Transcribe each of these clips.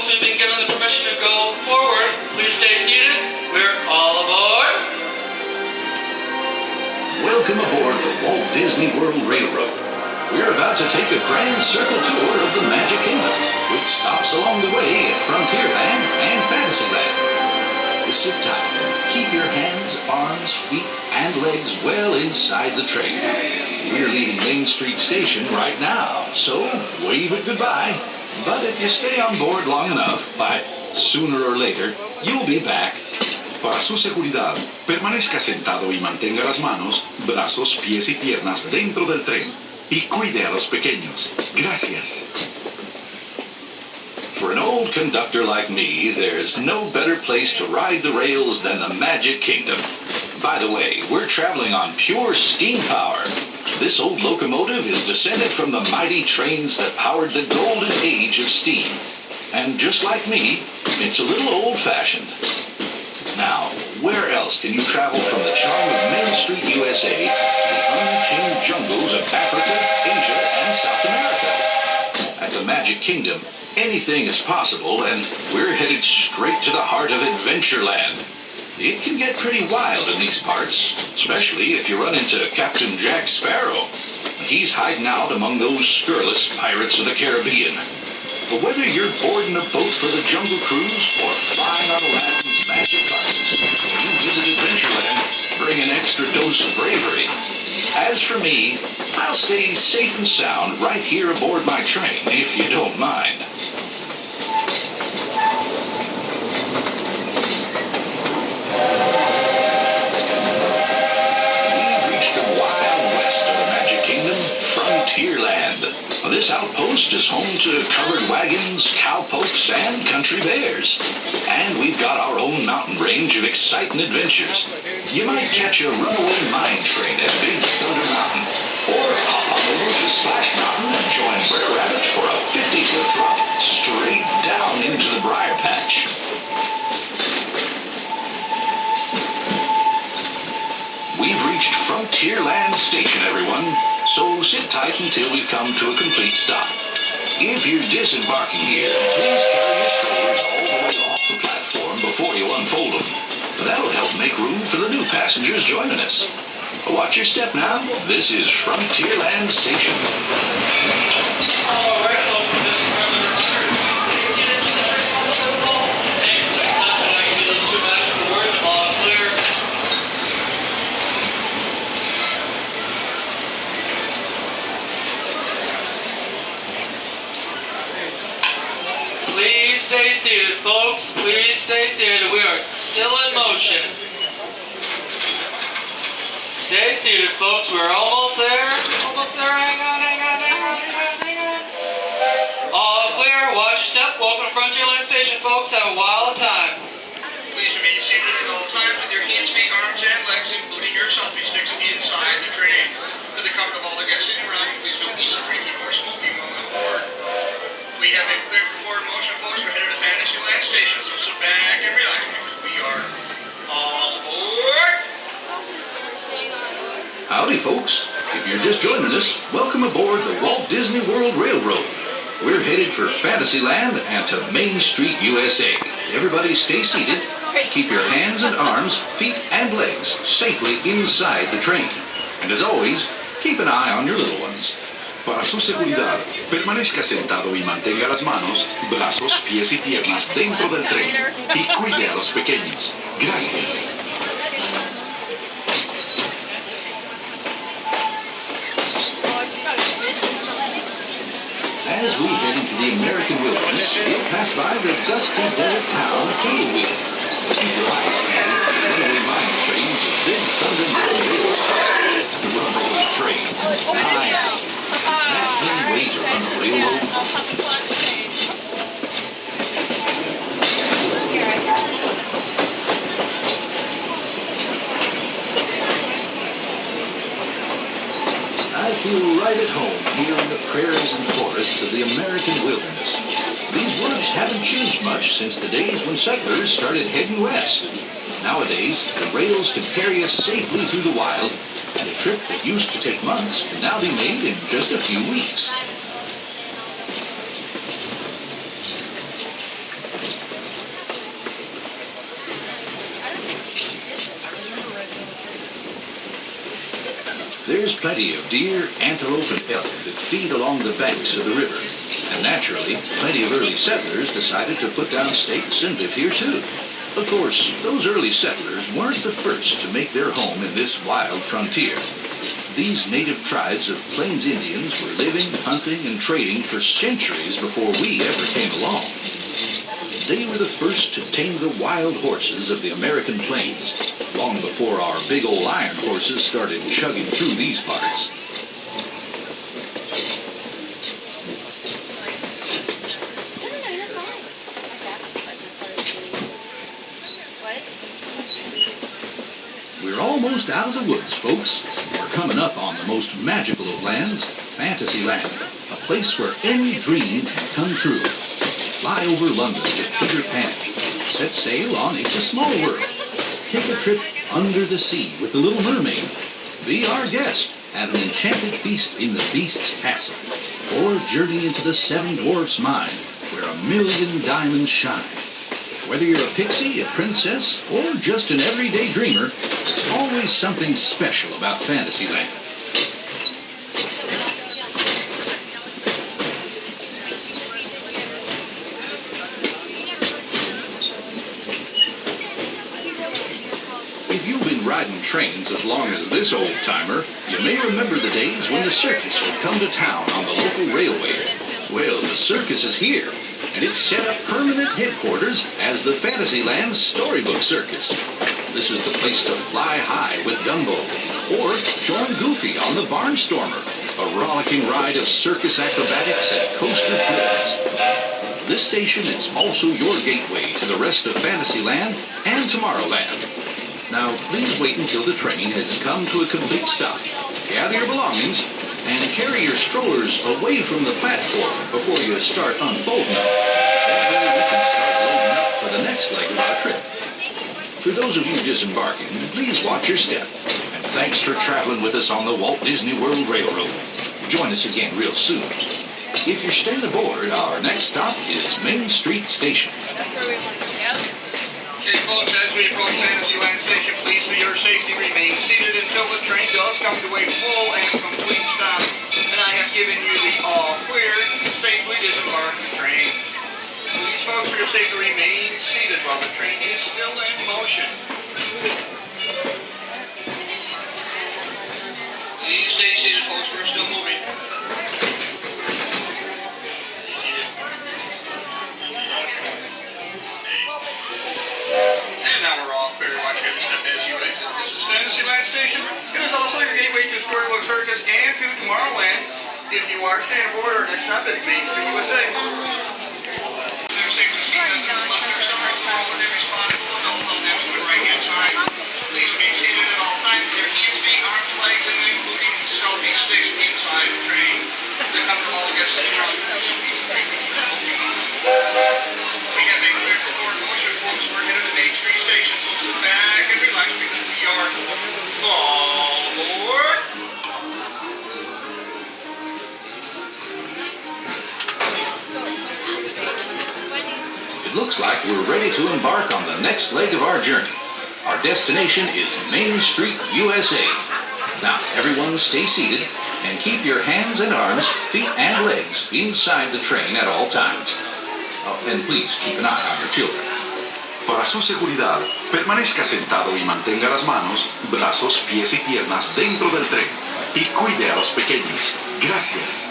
folks, we've been given the permission to go forward. Please stay seated. We're all aboard. Welcome aboard the Walt Disney World Railroad. We're about to take a grand circle tour of the Magic Kingdom, with stops along the way at Frontierland and Fantasyland. Sit tight and keep your hands, arms, feet, and legs well inside the train. We're leaving Main Street Station right now, so wave it goodbye. But if you stay on board long enough, sooner or later, you'll be back. Para su seguridad, permanezca sentado y mantenga las manos, brazos, pies y piernas dentro del tren. Y cuide a los pequeños. Gracias. For an old conductor like me, there's no better place to ride the rails than the Magic Kingdom. By the way, we're traveling on pure steam power. This old locomotive is descended from the mighty trains that powered the golden age of steam. And just like me, it's a little old-fashioned. Now, where else can you travel from the charm of Main Street, USA, to the untamed jungles of Africa, Asia, and South America? At the Magic Kingdom, anything is possible, and we're headed straight to the heart of Adventureland. It can get pretty wild in these parts, especially if you run into Captain Jack Sparrow. He's hiding out among those scurrilous pirates of the Caribbean. But whether you're boarding a boat for the Jungle Cruise or flying on Aladdin's magic carpets, when you visit Adventureland, bring an extra dose of bravery. As for me, I'll stay safe and sound right here aboard my train, if you don't mind. We've reached the wild west of the Magic Kingdom, Frontierland. This outpost is home to covered wagons, cowpokes, and country bears. And we've got our own mountain range of exciting adventures. You might catch a runaway mine train at Big Thunder Mountain, or hop on over to Splash Mountain and join Brer Rabbit for a 50-foot drop straight down into the Briar Patch. We've reached Frontierland Station, everyone, so sit tight until we've come to a complete stop. If you're disembarking here, please carry your strollers all the way off the platform before you unfold them. That'll help make room for the new passengers joining us. Watch your step now. This is Frontierland Station. All right, folks, this is President Hunter. Thanks for the time that I can do those two magical words all clear. Please stay seated, folks. Please stay seated. We are still in motion. Stay seated, folks. We're almost there. Almost there. Hang on. All clear. Watch your step. Welcome to Frontierland Station, folks. Have a wild time. Please remain seated at all times with your hands, feet, arms, and legs, including your selfie sticks, inside the train. For the comfort of all the guests sitting around you, please don't eat, drinking, or smoking while on board. We have a clear forward motion, folks. We're headed to Fantasyland Station, so sit back and relax because we are all aboard. Howdy, folks. If you're just joining us, welcome aboard the Walt Disney World Railroad. We're headed for Fantasyland and to Main Street, USA. Everybody stay seated. Keep your hands and arms, feet, and legs safely inside the train. And as always, keep an eye on your little ones. Para su seguridad, permanezca sentado y mantenga las manos, brazos, pies y piernas dentro del tren. Y cuide a los pequeños. Gracias. As we head into the American wilderness, we'll pass by the dusty desert town of Tumbleweed. Keep your eyes peeled for the runaway mine trains of Big Thunder Mountain. The runaway trains. That any way to run a railroad? I feel right at home here in the prairies and forests of the American wilderness. These woods haven't changed much since the days when settlers started heading west. Nowadays, the rails can carry us safely through the wild, and a trip that used to take months can now be made in just a few weeks. There's plenty of deer, antelope, and elk that feed along the banks of the river. And naturally, plenty of early settlers decided to put down stakes and live here too. Of course, those early settlers weren't the first to make their home in this wild frontier. These native tribes of Plains Indians were living, hunting, and trading for centuries before we ever came along. They were the first to tame the wild horses of the American plains, long before our big old iron horses started chugging through these parts. We're almost out of the woods, folks. We're coming up on the most magical of lands, Fantasyland, a place where any dream can come true. Fly over London with Peter Pan. Set sail on It's a Small World. Take a trip under the sea with the Little Mermaid. Be our guest at an enchanted feast in the Beast's castle. Or journey into the Seven Dwarfs' mine, where 1,000,000 diamonds shine. Whether you're a pixie, a princess, or just an everyday dreamer, there's always something special about Fantasyland. If you've been riding trains as long as this old-timer, you may remember the days when the circus would come to town on the local railway. Well, the circus is here, and it's set up permanent headquarters as the Fantasyland Storybook Circus. This is the place to fly high with Dumbo, or join Goofy on the Barnstormer, a rollicking ride of circus acrobatics and coaster thrills. This station is also your gateway to the rest of Fantasyland and Tomorrowland. Now, please wait until the train has come to a complete stop. Gather your belongings and carry your strollers away from the platform before you start unfolding them. That way we can start loading up for the next leg of our trip. For those of you disembarking, please watch your step. And thanks for traveling with us on the Walt Disney World Railroad. Join us again real soon. If you're staying aboard, our next stop is Main Street Station. Okay, folks, as we approach Fantasyland Station, please, for your safety, remain seated until the train does come to a full and complete stop. And I have given you the all clear to safely disembark the train. Please, folks, for your safety, remain seated while the train is still in motion. Please stay seated, folks, we're still moving. And now we're all clear to watch every step as you exit. This is Fantasyland Station. It is also your gateway to Storybook Circus and to Tomorrowland. If you are staying aboard, our next stop is Main Street, USA. Please remain seated at all times. There needs to be arms, legs, and including selfie sticks inside the train. The comfort of all guests is around. We have a clear for forward motion, folks. We're headed to Main Street Station. So sit back and relax because we are all aboard. It looks like we're ready to embark on the next leg of our journey. Our destination is Main Street, USA. Now, everyone stay seated and keep your hands and arms, feet and legs inside the train at all times. Oh, and please keep an eye on your children. Para su seguridad, permanezca sentado y mantenga las manos, brazos, pies y piernas dentro del tren. Y cuide a los pequeños. Gracias.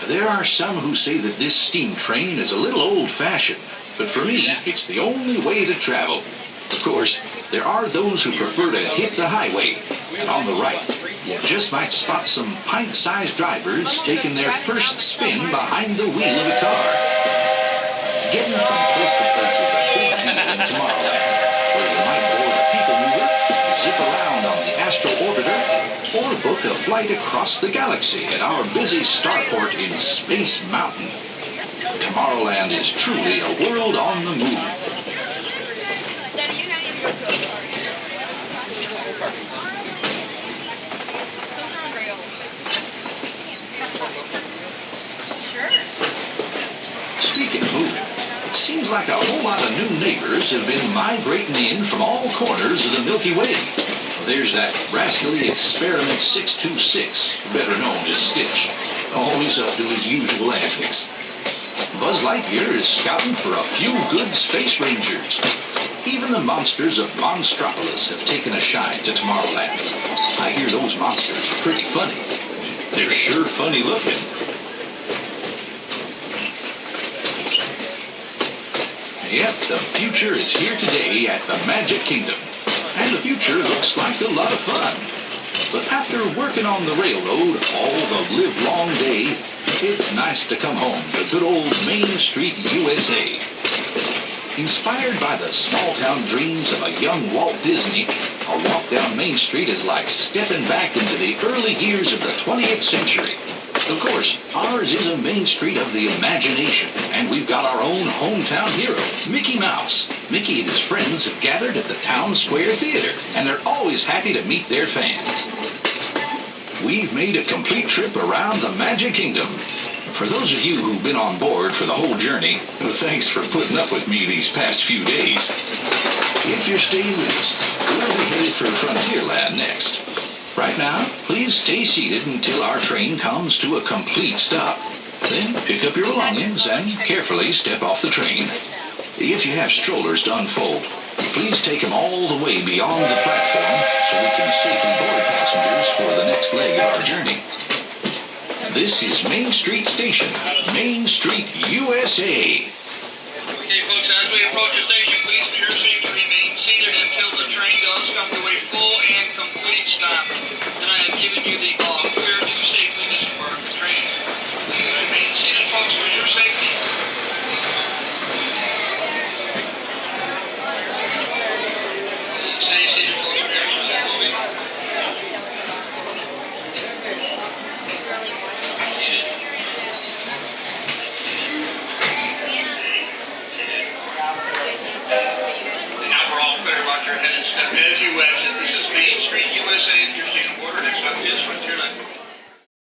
There are some who say that this steam train is a little old-fashioned, but for me, it's the only way to travel. Of course, there are those who prefer to hit the highway, and on the right, you just might spot some pint-sized drivers taking their first spin behind the wheel of a car. Getting from place to place is a big deal in Tomorrowland, where you might board a people mover, zip around on the Astro Orbiter, or book a flight across the galaxy at our busy starport in Space Mountain. Tomorrowland is truly a world on the move. Seems like a whole lot of new neighbors have been migrating in from all corners of the Milky Way. There's that rascally Experiment 626, better known as Stitch, always up to his usual antics. Buzz Lightyear is scouting for a few good space rangers. Even the monsters of Monstropolis have taken a shine to Tomorrowland. I hear those monsters are pretty funny. They're sure funny looking. Yep, the future is here today at the Magic Kingdom. And the future looks like a lot of fun. But after working on the railroad all the livelong day, it's nice to come home to good old Main Street, USA. Inspired by the small-town dreams of a young Walt Disney, a walk down Main Street is like stepping back into the early years of the 20th century. Of course, ours is a Main Street of the imagination, and we've got our own hometown hero, Mickey Mouse. Mickey and his friends have gathered at the Town Square Theater, and they're always happy to meet their fans. We've made a complete trip around the Magic Kingdom. For those of you who've been on board for the whole journey, thanks for putting up with me these past few days. If you're staying with us, we'll be headed for Frontierland next. Right now, please stay seated until our train comes to a complete stop. Then pick up your belongings and carefully step off the train. If you have strollers to unfold, please take them all the way beyond the platform so we can safely board passengers for the next leg of our journey. This is Main Street Station, Main Street, USA. Okay, folks, as we approach the station, please ensure your seats remain seated until the train does come to a full